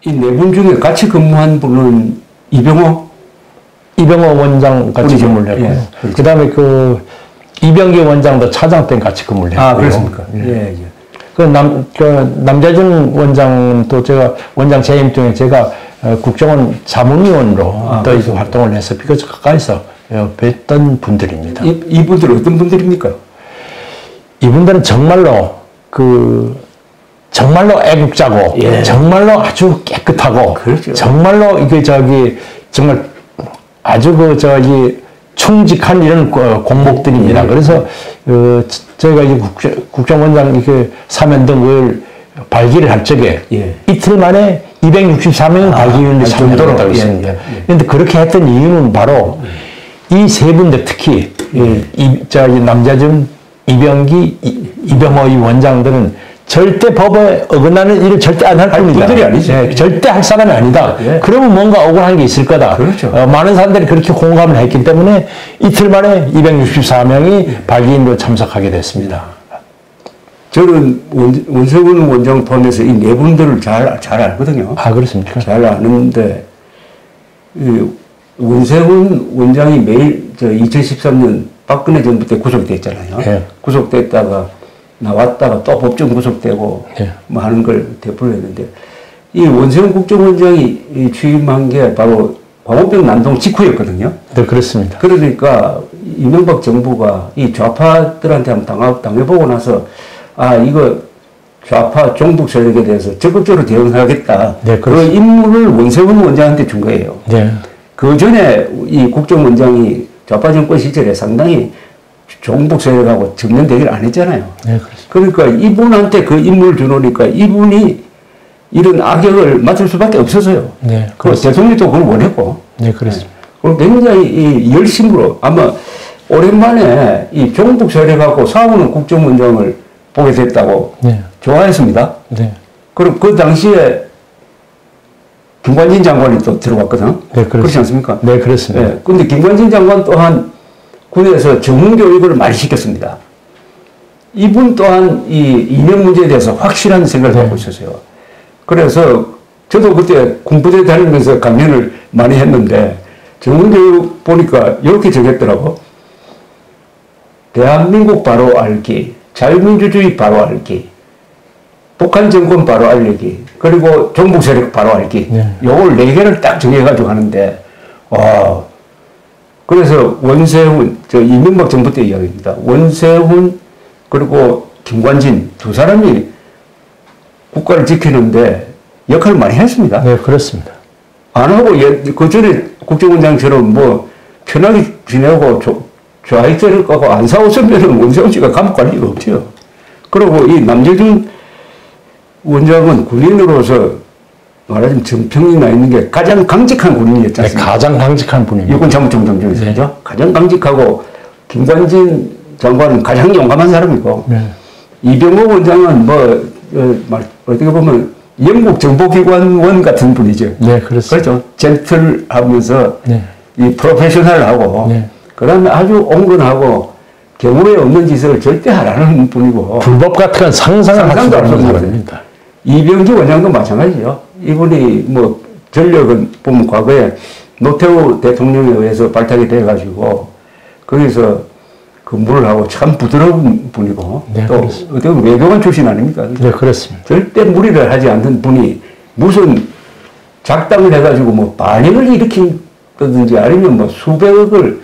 이 네 분 중에 같이 근무한 분은 이병호 원장 같이 근무를 했고요. 예, 그렇죠. 그다음에 그 이병기 원장도 차장 때 같이 근무를 했고요. 아, 그렇습니까? 예, 예. 그 남재준 원장도 제가 원장 재임 중에 제가 국정원 자문위원으로 또 이제 활동을 해서 비교적 가까이서 뵀던 분들입니다. 이분들은 어떤 분들입니까? 이분들은 정말로 정말로 애국자고, 예. 정말로 아주 깨끗하고, 그렇죠. 정말로 이게 정말 아주 충직한 이런 공복들입니다. 예. 그래서 저희가 이 국정원장 이렇게 사면 등을 발기를 할 적에 예. 이틀 만에 264명의 발기위원들이 참여를 하고 있습니다. 그런데 그렇게 했던 이유는 바로 이 세 분들 특히 남재준, 이병기, 이병호 이 원장들은 절대 법에 어긋나는 일을 절대 안 할 뿐이다. 분들이 아니죠. 네, 절대 할 사람이 아니다. 예. 그러면 뭔가 억울한 게 있을 거다. 그렇죠. 많은 사람들이 그렇게 공감을 했기 때문에 이틀 만에 264명이 발기인으로 참석하게 됐습니다. 저는 원세훈 원장 포함해서 이 네 분들을 잘 알거든요. 아, 그렇습니까? 잘 아는데, 원세훈 원장이 매일 2013년 박근혜 정부 때 구속됐잖아요. 예. 구속됐다가 나왔다가 또 법정 구속되고 예. 뭐 하는 걸 대표를 했는데, 이 원세훈 국정원장이 취임한 게 바로 광우병 난동 직후였거든요. 네, 그렇습니다. 그러니까 이명박 정부가 이 좌파들한테 한번 당해보고 나서 이거 좌파 종북 세력에 대해서 적극적으로 대응하겠다. 네, 그 임무를 원세훈 원장한테 준 거예요. 네. 그 전에 이 국정원장이 좌파 정권 시절에 상당히 종북 세력하고 정면 대결 안 했잖아요. 네, 그렇습니다. 그러니까 이분한테 그 임무를 주놓으니까 이분이 이런 악역을 맡을 수밖에 없어서요. 네, 그 대통령도 그걸 원했고. 네, 그렇습니다. 그리고 굉장히 이 열심으로 아마 오랜만에 이 종북 세력하고 싸우는 국정원장을 보게 됐다고 네. 좋아했습니다. 네. 그럼 그 당시에 김관진 장관이 또 들어갔거든. 네, 그렇지 않습니까? 네, 그렇습니다. 네. 근데 김관진 장관 또한 군에서 전문 교육을 많이 시켰습니다. 이분 또한 이 이념 문제에 대해서 확실한 생각을 갖고 있었어요. 그래서 저도 그때 군부대 다니면서 강연을 많이 했는데 전문 교육 보니까 이렇게 적였더라고. 대한민국 바로 알기, 자유민주주의 바로 알기, 북한 정권 바로 알기, 그리고 종북 세력 바로 알기. 네. 요걸 4개를 딱 정해가지고 하는데, 그래서 원세훈, 이명박 정부 때 이야기입니다. 원세훈, 그리고 김관진 두 사람이 국가를 지키는데 역할을 많이 했습니다. 네, 그렇습니다. 안 하고, 그 전에 국정원장처럼 뭐, 편하게 지내고, 좌익세를 까고 안 싸웠으면 원세훈 씨가 감옥 갈 리가 없죠. 그리고 이 남재준 원장은 군인으로서 말하자면 정평이 나 있는 게 가장 강직한 군인이었지 않습니까? 네, 가장 강직한 분입니다. 육군 참모총장 중에서, 네. 그죠? 가장 강직하고, 김관진 장관은 가장 용감한 사람이고, 네. 이병호 원장은 어떻게 보면 영국 정보기관원 같은 분이죠. 네, 그렇습니다. 그렇죠. 젠틀하면서, 네. 이 프로페셔널하고, 네. 그다음에 아주 온건하고, 경우에 없는 짓을 절대 하라는 분이고. 불법 같은 건 상상을 할 수 없는 사람입니다. 이병기 원장도 마찬가지죠. 이분이 뭐 전력은 보면 과거에 노태우 대통령에 의해서 발탁이 돼가지고 거기서 근무를 하고 참 부드러운 분이고. 네, 또 어떻게 보면 외교관 출신 아닙니까? 네, 그렇습니다. 절대 무리를 하지 않는 분이 무슨 작당을 해가지고 뭐 반역을 일으킨다든지 아니면 뭐 수백억을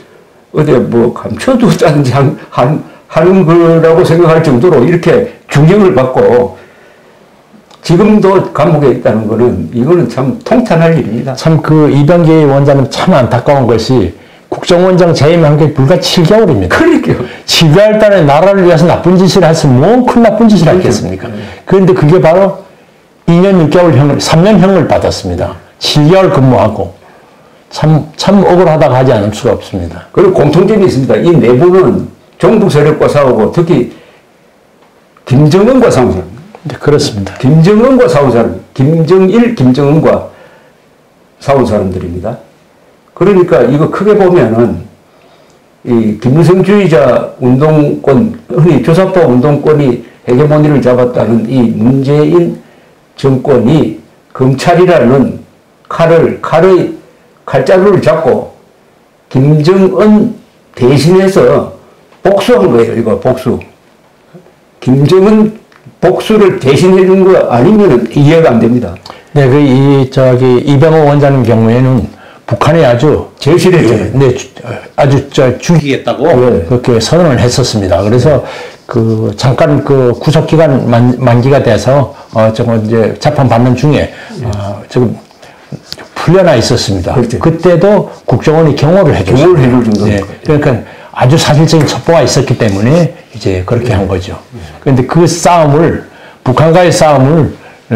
어디 뭐 감춰두었다든지 하는 거라고 생각할 정도로 이렇게 중형을 받고 지금도 감옥에 있다는 거는 이거는 참 통탄할 일입니다. 참 그 이병기 원장은 참 안타까운 것이 국정원장 재임한 게 불과 7개월입니다. 그러니까요. 7개월 동안에 나라를 위해서 나쁜 짓을 했으면 뭐 큰 나쁜 짓을 했겠습니까? 그런데 그게 바로 2년 6개월형을, 3년형을 받았습니다. 7개월 근무하고. 참 억울하다고 하지 않을 수가 없습니다. 그리고 공통점이 있습니다. 이 네 분은 종북 세력과 싸우고 특히 김정은과 싸운 사람. 네, 그렇습니다. 김정은과 싸운 사람. 김정일, 김정은과 싸운 사람들입니다. 그러니까 이거 크게 보면은 이 김무성주의자 운동권, 흔히 조사파 운동권이 헤게모니를 잡았다는 이 문재인 정권이 검찰이라는 칼자루를 잡고 김정은 대신해서 복수한 거예요. 이거 복수. 김정은 복수를 대신해 준 거 아니면 이해가 안 됩니다. 네, 이병호 원장님 경우에는 북한이 아주 제일 싫어했죠. 네, 아주 죽이겠다고 네. 그렇게 선언을 했었습니다. 그래서 잠깐 구속 기간 만기가 돼서 이제 재판 받는 중에 지금 풀려나 있었습니다. 그렇죠. 그때도 국정원이 경호를 해줬어요. 네. 그러니까 아주 사실적인 첩보가 있었기 때문에 이제 그렇게 한 거죠. 그런데 그 싸움을 북한과의 싸움을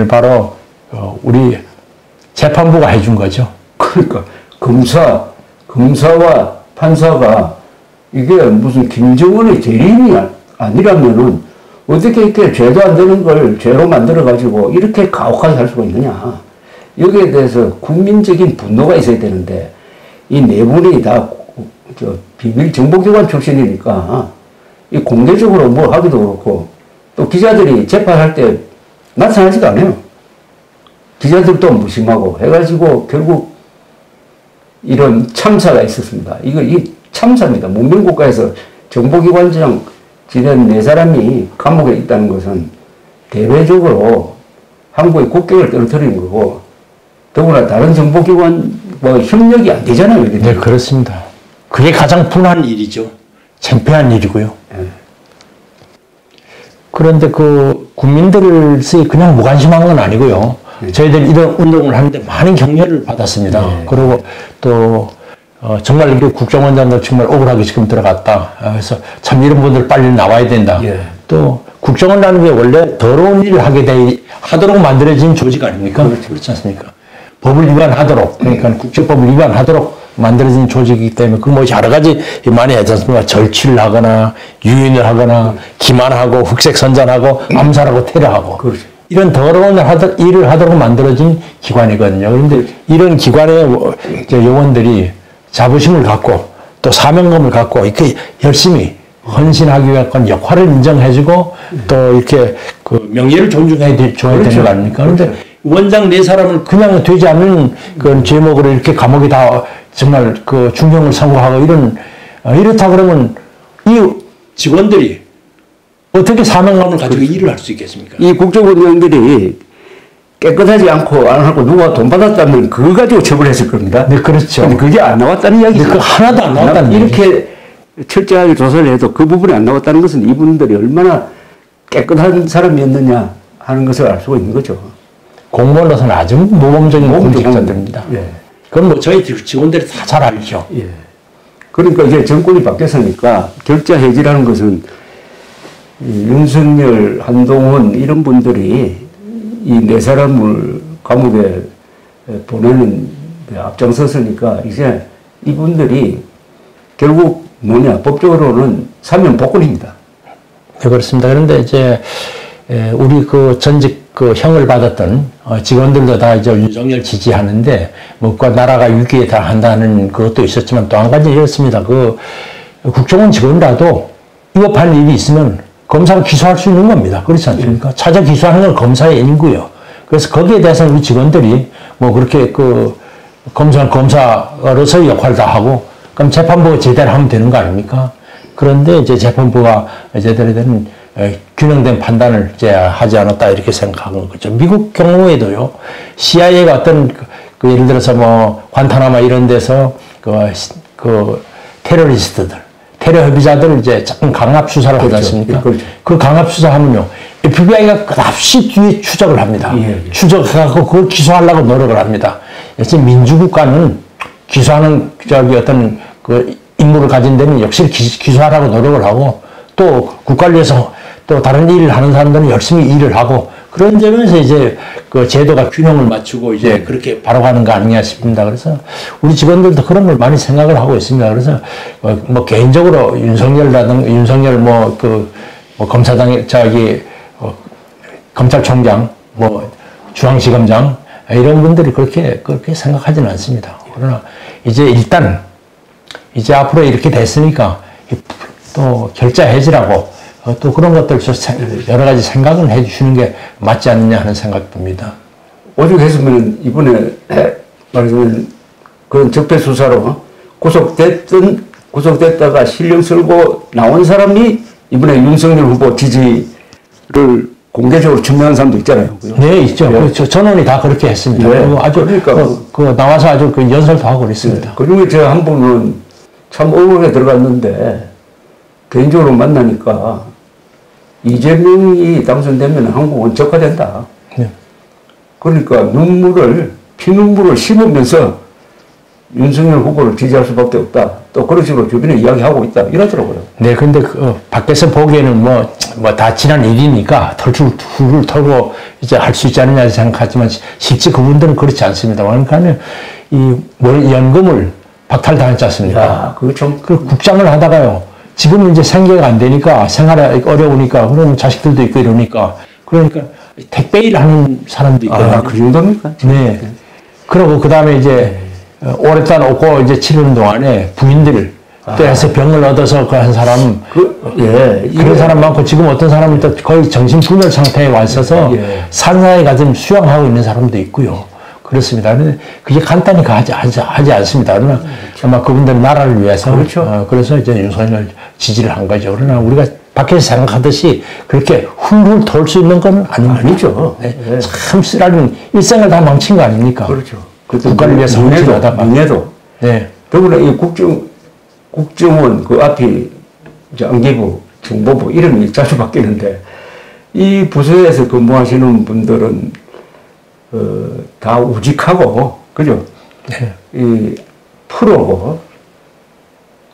바로 우리 재판부가 해준 거죠. 그러니까 검사와 판사가 이게 무슨 김정은의 대리인이 아니라면은 어떻게 이렇게 죄도 안 되는 걸 죄로 만들어 가지고 이렇게 가혹하게 할 수가 있느냐. 여기에 대해서 국민적인 분노가 있어야 되는데 이 네 분이 다 비밀 정보기관 출신이니까 이 공개적으로 뭘 하기도 그렇고 또 기자들이 재판할 때 나타나지도 않아요. 기자들도 무심하고 해가지고 결국 이런 참사가 있었습니다. 이 참사입니다. 문명국가에서 정보기관장 지낸 네 사람이 감옥에 있다는 것은 대외적으로 한국의 국격을 떨어뜨리는 거고 더구나 다른 정보기관과 협력이 안 되잖아요. 네, 그렇습니다. 그게 가장 분한 일이죠. 창피한 일이고요. 네. 그런데 국민들을 그냥 무관심한 건 아니고요. 네. 저희들 이런 운동을 하는데 많은 격려를 받았습니다. 네. 그리고 또 정말 이렇게 국정원장도 정말 억울하게 지금 들어갔다. 그래서 참 이런 분들 빨리 나와야 된다. 네. 또 국정원이라는 게 원래 더러운 일을 하도록 만들어진 조직 아닙니까? 그렇죠. 그렇지 않습니까? 법을 위반하도록, 그러니까 국제법을 위반하도록 만들어진 조직이기 때문에 여러 가지 많이 하지 않습니까? 절취를 하거나, 유인을 하거나, 기만하고, 흑색선전하고, 암살하고, 테러하고. 그렇죠. 이런 더러운 일을 하도록 만들어진 기관이거든요. 그런데 이런 기관의 요원들이 자부심을 갖고 또 사명감을 갖고 이렇게 열심히 헌신하기 위한 역할을 인정해주고 또 이렇게 명예를 존중해 줘야 그렇죠. 되는 거 아닙니까? 그런데 원장 네 사람을 그냥 되지 않는 그런 제목으로 이렇게 감옥에 다 정말 중형을 선고하고 이렇다 그러면 이 직원들이 어떻게 사명감을 가지고 일을 할 수 있겠습니까? 이 국정원장들이 깨끗하지 않고 안 하고 누가 돈 받았다면 그거 가지고 처벌했을 겁니다. 네, 그렇죠. 근데 그게 안 나왔다는 이야기죠. 네, 하나도 안 나왔다는 이렇게 철저하게 조사를 해도 그 부분이 안 나왔다는 것은 이분들이 얼마나 깨끗한 사람이었느냐 하는 것을 알 수가 있는 거죠. 공무원으로서는 아주 모범적인 공직자들입니다. 예. 그건 저희 직원들이 다 잘 알죠. 예. 그러니까 이제 정권이 바뀌었으니까 결자 해지라는 것은 윤석열, 한동훈 이런 분들이 이 네 사람을 감옥에 보내는 데 앞장섰으니까 이제 이분들이 결국 법적으로는 사면 복권입니다. 네, 그렇습니다. 그런데 이제 우리 전직 형을 받았던 직원들도 다 이제 윤석열 지지하는데 나라가 위기에 달한다는 그것도 있었지만 또 한 가지 이렇습니다. 국정원 직원이라도 위법한 일이 있으면 검사가 기소할 수 있는 겁니다. 그렇지 않습니까? 찾아 기소하는 건 검사의 일이고요. 그래서 거기에 대해서는 우리 직원들이 그렇게 검사로서의 역할을 다 하고 그럼 재판부가 제대로 하면 되는 거 아닙니까? 그런데 이제 재판부가 제대로 된 균형된 판단을 이제 하지 않았다 이렇게 생각하는 거죠. 미국 경우에도요, CIA가 어떤 예를 들어서 관타나마 이런 데서 테러리스트들, 테러 협의자들을 이제 조금 강압 수사를 하지 않습니까? 그렇죠. 그 강압 수사하면요, FBI가 끝없이 뒤에 추적을 합니다. 예. 추적해갖고 그걸 기소하려고 노력을 합니다. 그래서 민주국가는 기소하는 어떤 임무를 가진 데는 역시 기소하라고 노력을 하고 또 국가를 위해서 또 다른 일을 하는 사람들은 열심히 일을 하고 그런 점에서 이제 제도가 균형을 맞추고 이제 그렇게 바라가는 거 아니냐 싶습니다. 그래서 우리 직원들도 그런 걸 많이 생각을 하고 있습니다. 그래서 개인적으로 윤석열 검사장 검찰총장 중앙지검장 이런 분들이 그렇게 생각하지는 않습니다. 그러나 이제 앞으로 이렇게 됐으니까 또 결자 해지라고 또 그런 것들 여러 가지 생각을 해 주시는 게 맞지 않느냐 하는 생각이 듭니다. 오죽했으면 이번에 말하자면 그런 적폐 수사로 구속됐다가 실형 쓸고 나온 사람이 이번에 윤석열 후보 지지를 공개적으로 증명한 사람도 있잖아요. 네, 있죠. 네. 전원이 다 그렇게 했습니다. 네. 아주 나와서 아주 연설도 하고 그랬습니다. 네. 그중에 제가 한 분은 참 억울하게 들어갔는데 개인적으로 만나니까 이재명이 당선되면 한국은 적화된다. 네. 그러니까 피눈물을 씹으면서 윤석열 후보를 지지할 수밖에 없다. 또 그런 식으로 주변에 이야기하고 있다. 이러더라고요. 네, 근데 밖에서 보기에는 다 지난 일이니까 툴을 털고 이제 할 수 있지 않느냐 생각하지만 실제 그분들은 그렇지 않습니다. 그러니까 연금을 박탈당했지 않습니까? 야, 그 국장을 하다가요. 지금은 이제 생계가 안 되니까 생활이 어려우니까 그런 자식들도 있고 이러니까 그러니까 택배 일 하는 사람도 있거든요. 아, 그 정도입니까? 네. 그러고 그 다음에 이제 오랫동안 오고 이제 치르는 동안에 부인들 또 해서 병을 얻어서 그 한 사람 그런 사람 많고 지금 어떤 사람은 또 거의 정신분열 상태에 와 있어서 산사에 가서 수양하고 있는 사람도 있고요. 그렇습니다. 그런데 그게 간단히 하지 않습니다. 그러나 아마 그분들은 나라를 위해서 그렇죠. 그래서 이제 윤석열 지지를 한 거죠. 그러나 우리가 밖에서 생각하듯이 그렇게 훌훌 돌 수 있는 건 아니죠. 네. 참 쓰라린 일생을 다 망친 거 아닙니까? 그렇죠. 국가를 위해서 헌신하다가. 민해도. 네. 더구나 이 국정원 그 앞이 이제 안기부, 정보부 이름이 자주 바뀌는데 이 부서에서 근무하시는 분들은 다 우직하고, 그죠? 네. 이 프로고,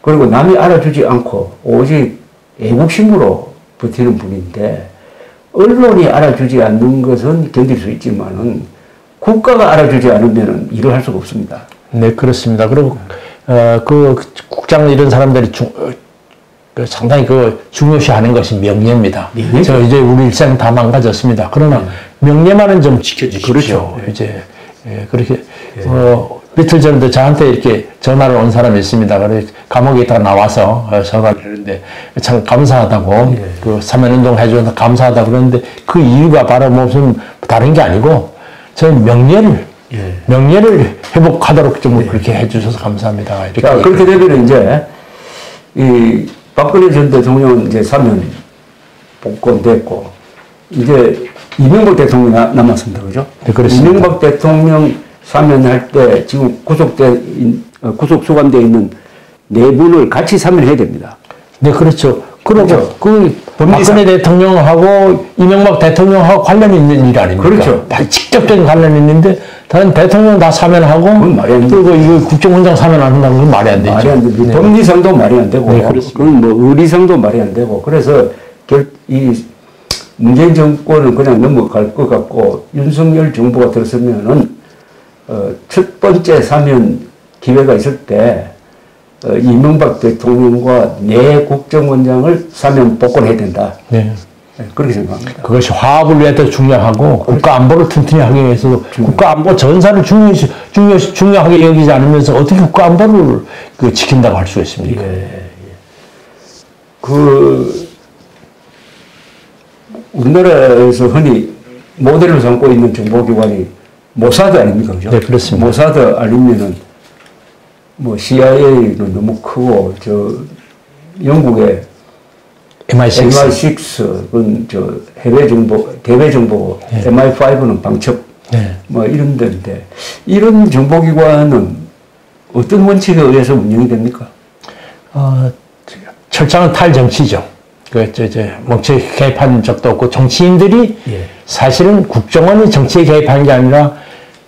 그리고 남이 알아주지 않고 오직 애국심으로 버티는 분인데 언론이 알아주지 않는 것은 견딜 수 있지만은 국가가 알아주지 않으면 일을 할 수가 없습니다. 네, 그렇습니다. 그리고 그 국장 이런 사람들이 상당히 중요시하는 것이 명예입니다. 저 이제 우리 일생 다 망가졌습니다. 그러나 명예만은 좀 지켜주십시오. 그렇죠. 이제 그렇게 며칠 전에도 저한테 이렇게 전화를 온 사람이 있습니다. 그래서 감옥에 있다가 나와서 전화를 했는데 참 감사하다고 그 사면운동 해줘서 감사하다고 그러는데 그 이유가 바로 무슨 다른 게 아니고 저는 명예를 회복하도록 좀 그렇게 해주셔서 감사합니다. 이렇게. 자, 그렇게 되면 이제 이 박근혜 전 대통령은 이제 사면 복권됐고 이제 이명박 대통령이 남았습니다. 그죠? 네, 그렇습니다. 이명박 대통령 사면할 때 지금 구속 수감되어 있는 네 분을 같이 사면해야 됩니다. 네, 그렇죠. 그리고 그렇죠. 박근혜 대통령하고 이명박 대통령하고 관련이 있는 일 아닙니까? 그렇죠. 직접적인 관련이 있는데 다른 대통령 다 사면하고 그리고 이거 국정원장 사면 안 한다는 건 말이 안 되죠. 말이 안 되죠. 네. 법리상도 말이 안 되고 그건 뭐 의리상도 말이 안 되고 그래서 이 문재인 정권은 그냥 넘어갈 것 같고 윤석열 정부가 들어서면은 첫 번째 사면 기회가 있을 때 이명박 대통령과 내 국정원장을 사면 복권해야 된다. 네. 네, 그렇게 생각합니다. 그것이 화합을 위해서 중요하고 국가 안보를 튼튼히 하기 위해서 국가 안보 전사를 중요하게 여기지 않으면서 어떻게 국가 안보를 지킨다고 할 수 있습니까? 우리나라에서 흔히 모델을 삼고 있는 정보기관이 모사드 아닙니까? 그죠? 네, 그렇습니다. 모사드 아니면은 뭐 CIA는 너무 크고 영국의 MI6, 그건 해외 정보, 대외 정보고, MI5는 방첩, 뭐 이런 데인데, 이런 정보기관은 어떤 원칙에 의해서 운영이 됩니까? 철저한 탈정치죠. 정치에 개입한 적도 없고, 정치인들이 사실은 국정원이 정치에 개입한 게 아니라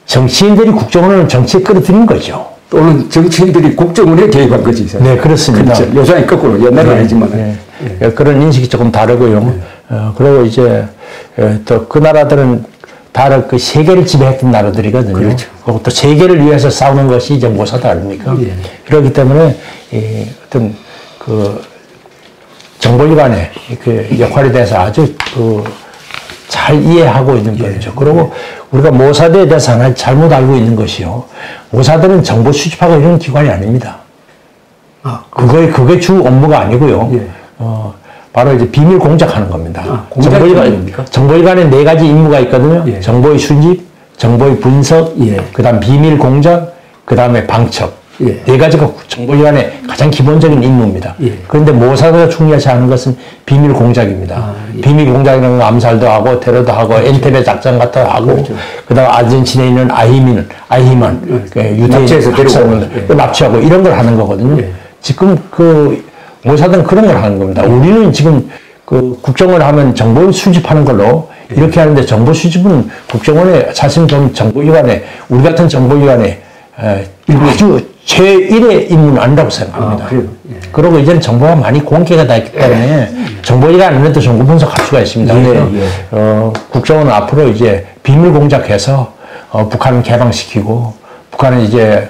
정치인들이 국정원을 정치에 끌어들인 거죠. 또는 정치인들이 국정원에 개입한 거지. 사실. 네, 그렇습니다. 그렇죠. 요즘에 거꾸로, 옛날은 아니지만. 그런 인식이 조금 다르고요. 그리고 이제 또 그 나라들은 다 그 세계를 지배했던 나라들이거든요. 그렇죠. 그리고 또 세계를 위해서 싸우는 것이 이제 모사드 아닙니까? 그렇기 때문에 어떤 정보기관의 역할에 대해서 아주 잘 이해하고 있는 거죠. 그리고 우리가 모사드에 대해서 하나 잘못 알고 있는 것이요. 모사드는 정보 수집하고 이런 기관이 아닙니다. 그게 주 업무가 아니고요. 바로 이제 비밀 공작하는 겁니다. 공작입니까? 정보기관에 네 가지 임무가 있거든요. 정보의 수집, 정보의 분석, 예. 그다음 비밀 공작, 그다음에 방첩. 예. 네 가지가 정보기관의 가장 기본적인 임무입니다. 예. 그런데 모사드가 중요하지 않은 것은 비밀 공작입니다. 예. 비밀 공작이라는 건 암살도 하고 테러도 하고 그렇죠. 엔테베 작전 같은 거 하고 그렇죠. 그다음 아르헨티나에 있는 아이히만 납치해서 유대인 데리고 납치하고 이런 걸 하는 거거든요. 예. 지금 그 모사드는 그런 걸 하는 겁니다. 우리는 지금 그 국정원 하면 정보를 수집하는 걸로 이렇게 하는데 정보 수집은 국정원의 사실 좀 정보기관에 우리 같은 정보기관에 아주 제1의 임무는 아니라고 생각합니다. 그래요? 예. 그리고 이제는 정보가 많이 공개가 됐기 때문에 정보기관 안에도 정보 분석할 수가 있습니다. 그래서 국정원은 앞으로 이제 비밀 공작해서 북한을 개방시키고 북한은 이제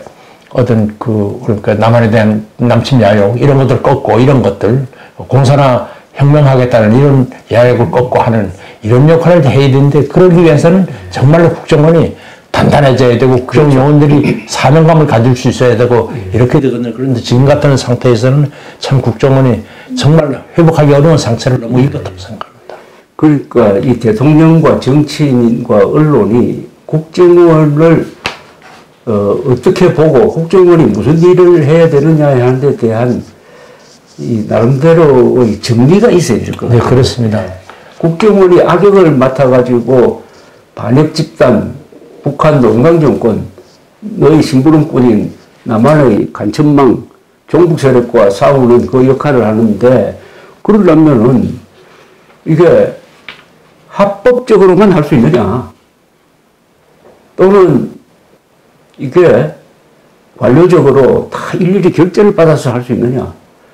어떤 그러니까 남한에 대한 남침 야욕 이런 것들 꺾고 이런 것들 공산화 혁명하겠다는 이런 야욕을 꺾고 하는 이런 역할을 해야 되는데 그러기 위해서는 정말로 국정원이 단단해져야 되고 국정 요원들이 사명감을 가질 수 있어야 되고 이렇게 되거든요. 그런데 지금 같은 상태에서는 참 국정원이 정말 회복하기 어려운 상태를 너무 입었다고 생각합니다. 그러니까 이 대통령과 정치인과 언론이 국정원을 어떻게 보고 국정원이 무슨 일을 해야 되느냐 하는 데 대한 이 나름대로의 정리가 있어야 될 것 같아요. 네, 그렇습니다. 국정원이 악역을 맡아가지고 반역 집단, 북한 농강정권, 너희 심부름꾼인 남한의 간첩망, 종북 세력과 싸우는 그 역할을 하는데 그러려면은 이게 합법적으로만 할 수 있느냐? 또는 이게 관료적으로 다 일일이 결재를 받아서 할 수 있느냐?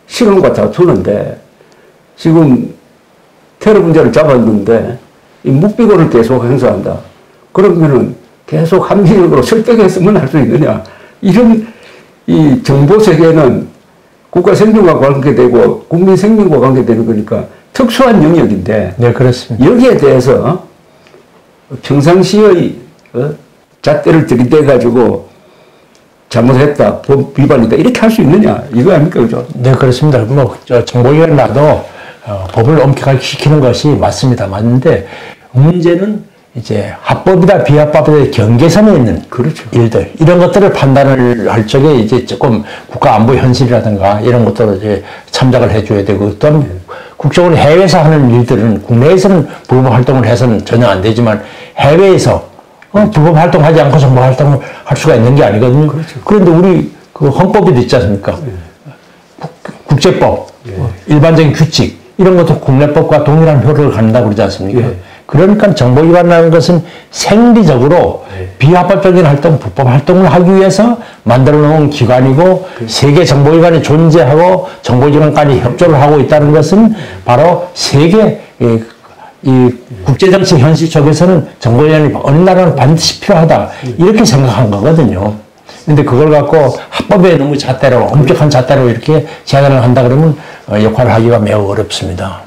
시간과 다투는데 지금 테러 분자를 잡았는데 이 묵비권을 계속 행사한다. 그러면은 계속 합리적으로 설득했으면 할 수 있느냐. 이런 이 정보 세계는 국가 생존과 관계되고 국민 생명과 관계되는 거니까 특수한 영역인데. 네, 그렇습니다. 여기에 대해서 평상시의 잣대를 들이대가지고 잘못했다, 법 위반이다 이렇게 할 수 있느냐 이거 아닙니까, 그죠? 네, 그렇습니다. 뭐 정보기관 나도 법을 엄격하게 지키는 것이 맞습니다. 맞는데 문제는 이제 합법이다 비합법이다 경계선에 있는 그렇죠. 일들 이런 것들을 판단을 할 적에 이제 조금 국가 안보 현실이라든가 이런 것들을 이제 참작을 해줘야 되고 또한 국정원이 해외에서 하는 일들은 국내에서는 불법 활동을 해서는 전혀 안 되지만 해외에서 불법 활동하지 않고 정보 활동을 할 수가 있는 게 아니거든요. 그렇죠. 그런데 우리 그 헌법에도 있지 않습니까? 국제법, 일반적인 규칙 이런 것도 국내법과 동일한 효력을 갖는다고 그러지 않습니까? 그러니까 정보기관이라는 것은 생리적으로 비합법적인 활동, 불법 활동을 하기 위해서 만들어 놓은 기관이고 세계 정보기관이 존재하고 정보기관까지 협조를 하고 있다는 것은 바로 세계 이 국제정치 현실 속에서는 정보기관이 어느 나라는 반드시 필요하다 이렇게 생각한 거거든요. 근데 그걸 갖고 합법에 너무 잣대로 엄격한 잣대로 이렇게 제한을 한다 그러면 역할을 하기가 매우 어렵습니다.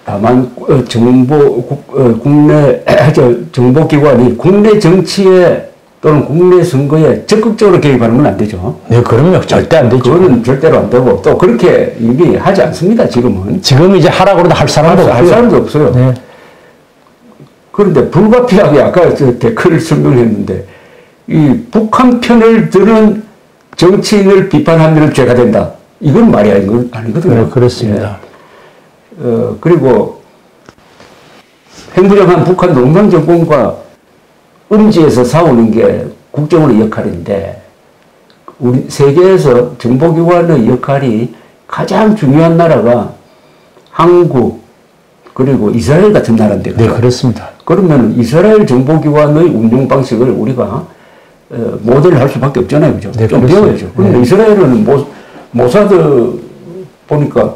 다만 국내 정보기관이 국내 정치에 또는 국내 선거에 적극적으로 개입하는 건 안 되죠. 네, 그럼요. 절대 안 되죠. 그거는 절대로 안 되고 또 그렇게 이미 하지 않습니다. 지금은. 지금 이제 하라고 해도 할 사람도 없어요. 할 사람도 없어요. 네. 그런데 불가피하게 아까 저 댓글을 설명했는데 이 북한 편을 드는 정치인을 비판하면 죄가 된다. 이건 말이 아니거든요. 네, 그렇습니다. 그리고 행부장한 북한 농강정권과 음지에서 싸우는 게 국정원의 역할인데 우리 세계에서 정보기관의 역할이 가장 중요한 나라가 한국 그리고 이스라엘 같은 나라인데. 네, 그렇습니다. 그러면 이스라엘 정보기관의 운영 방식을 우리가 모델을 할 수밖에 없잖아요. 그죠? 네, 좀 배워야죠. 그런데 이스라엘은 모사드 보니까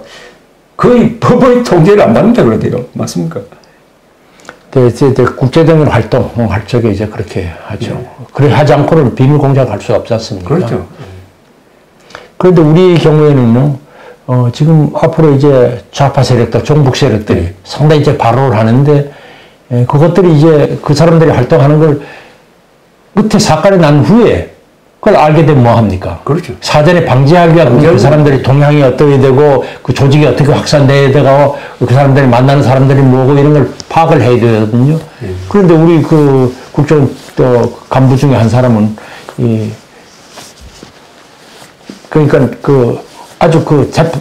거의 법의 통제를 안 받는다 그러대요. 맞습니까? 네, 이제 국제적인 활동할 적에 이제 그렇게 하죠. 그렇게 하지 않고는 비밀 공작을 할 수가 없지 않습니까? 그렇죠. 그런데 우리 경우에는요, 지금 앞으로 이제 좌파 세력들, 종북 세력들이 상당히 이제 발호를 하는데, 그것들이 이제 그 사람들이 활동하는 걸 끝에 사건이 난 후에 그걸 알게 되면 뭐 합니까? 그렇죠. 사전에 방지하기 위한 그 사람들이 동향이 어떻게 되고 그 조직이 어떻게 확산돼야 되고 그 사람들이 만나는 사람들이 뭐고 이런 걸 파악을 해야 되거든요. 그런데 우리 그 또 간부 중에 한 사람은 그러니까 아주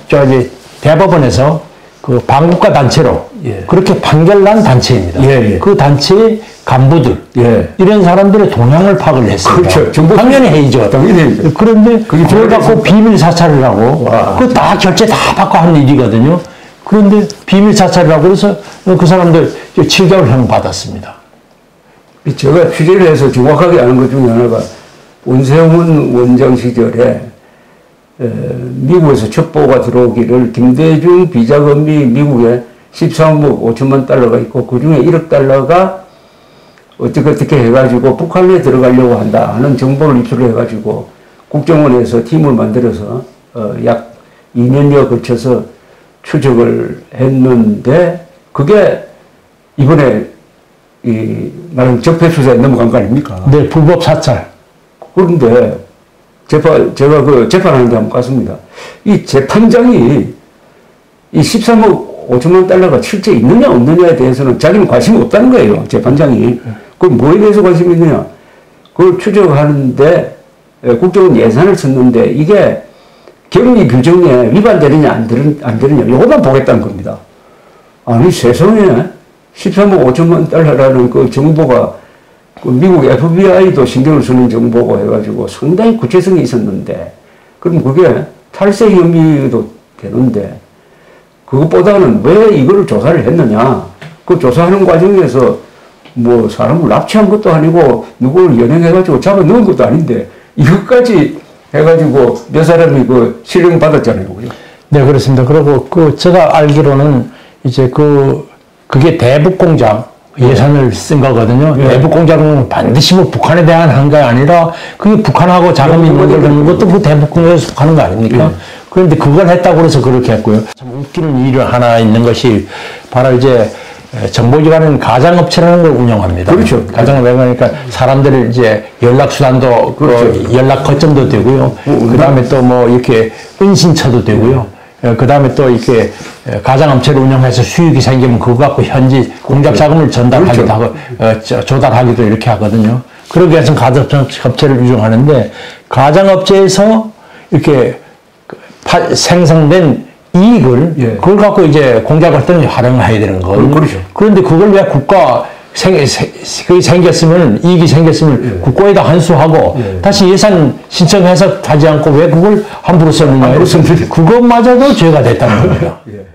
저기 대법원에서 그 반국가 단체로 예. 그렇게 판결난 단체입니다. 예, 예. 그 단체의 간부들 예. 이런 사람들의 동향을 파악을 했습니다. 그렇죠. 당연히 해이죠. 당연히 해이죠. 그런데 그걸 갖고 비밀 사찰을 하고 그 다 결제 다 받고 한 일이거든요. 그런데 비밀 사찰을 하고 그래서 그 사람들 7개월형 받았습니다. 제가 취재를 해서 정확하게 아는 것 중에 하나가 원세훈 원장 시절에 미국에서 첩보가 들어오기를 김대중 비자금이 미국에 13억 5천만 달러가 있고 그 중에 1억 달러가 어떻게 해가지고 북한에 들어가려고 한다 하는 정보를 입수를 해가지고 국정원에서 팀을 만들어서 약 2년여 걸쳐서 추적을 했는데 그게 이번에 말하는 적폐수사에 넘어간 거 아닙니까? 네, 불법 사찰. 그런데 제가 그 재판하는 데 한번 갔습니다. 이 재판장이 이 13억 5천만 달러가 실제 있느냐 없느냐에 대해서는 자기는 관심이 없다는 거예요. 재판장이. 그럼 뭐에 대해서 관심이 있느냐? 그걸 추적하는데 국정원 예산을 썼는데 이게 격리 규정에 위반되느냐 안 되느냐 이것만 보겠다는 겁니다. 아니 세상에 13억 5천만 달러라는 그 정보가 그 미국 FBI도 신경을 쓰는 정보고 해가지고 상당히 구체성이 있었는데 그럼 그게 탈세 혐의도 되는데 그것보다는 왜 이거를 조사를 했느냐 그 조사하는 과정에서 뭐 사람을 납치한 것도 아니고 누구를 연행해가지고 잡아 넣은 것도 아닌데 이것까지 해가지고 몇 사람이 그 실형 받았잖아요. 그죠? 네, 그렇습니다. 그리고 제가 알기로는 이제 그게 대북공장 예산을 쓴 거거든요. 예. 대북공장은 반드시 뭐 북한에 대한 한 게 아니라 그게 북한하고 자금이 있는 걸 그런 것도 그 대북공장에서 속하는 거 아닙니까? 예. 그런데 그걸 했다고 해서 그렇게 했고요. 참 웃기는 일이 하나 있는 것이 바로 이제 정보기관은 가장업체라는 걸 운영합니다. 그렇죠. 가장업체 그러니까 사람들을 이제 연락수단도 그렇죠. 연락 거점도 되고요. 그 다음에 또 뭐 이렇게 은신처도 되고요. 그 다음에 또 이렇게 가장업체를 운영해서 수익이 생기면 그거 갖고 현지 공작 자금을 전달하기도 그렇죠. 하고 조달하기도 이렇게 하거든요. 그러기 위해서 가장업체를 운영하는데 가장업체에서 이렇게 생성된 이익을 예. 그걸 갖고 이제 공작할 때는 활용을 해야 되는 거예요. 그렇죠. 그런데 그걸 왜 그게 생겼으면 이익이 생겼으면 예. 국고에다 환수하고 예. 다시 예산 신청해서 하지 않고 왜 그걸 함부로 썼느냐. 그것마저도 죄가 됐다는 겁니다. 예.